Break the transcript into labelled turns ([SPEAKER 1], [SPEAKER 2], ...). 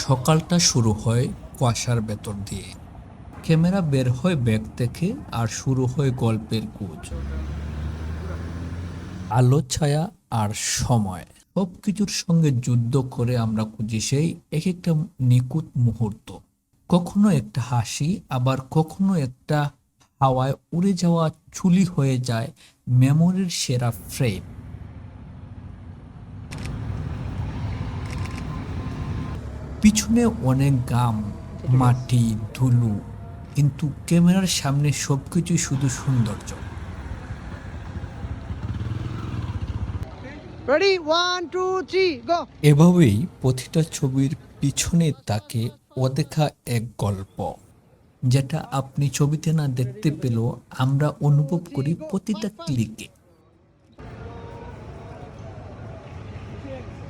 [SPEAKER 1] সকালটা শুরু হয় কুয়াশার ভেতর দিয়ে। ক্যামেরা বের হয় ব্যাগ থেকে আর শুরু হয় গল্পের কুঁজ। আলো ছায়া আর সময় সবকিছুর সঙ্গে যুদ্ধ করে আমরা খুঁজি সেই এক একটা নিখুঁত মুহূর্ত। কখনো একটা হাসি, আবার কখনো একটা হাওয়ায় উড়ে যাওয়া চুলি হয়ে যায় মেমোরির সেরা ফ্রেম। পিছনে অনেক গাম, মাটি, ধুলো, কিন্তু ক্যামেরার সামনে সবকিছুই শুধু সৌন্দর্য।
[SPEAKER 2] Ready? 1, 2, 3, go!
[SPEAKER 1] এভাবেই প্রতিটা ছবির পিছনে থাকে অদেখা এক গল্প, যেটা আপনি ছবিতে না দেখতে পেলেও আমরা অনুভব করি প্রতিটা ক্লিকে।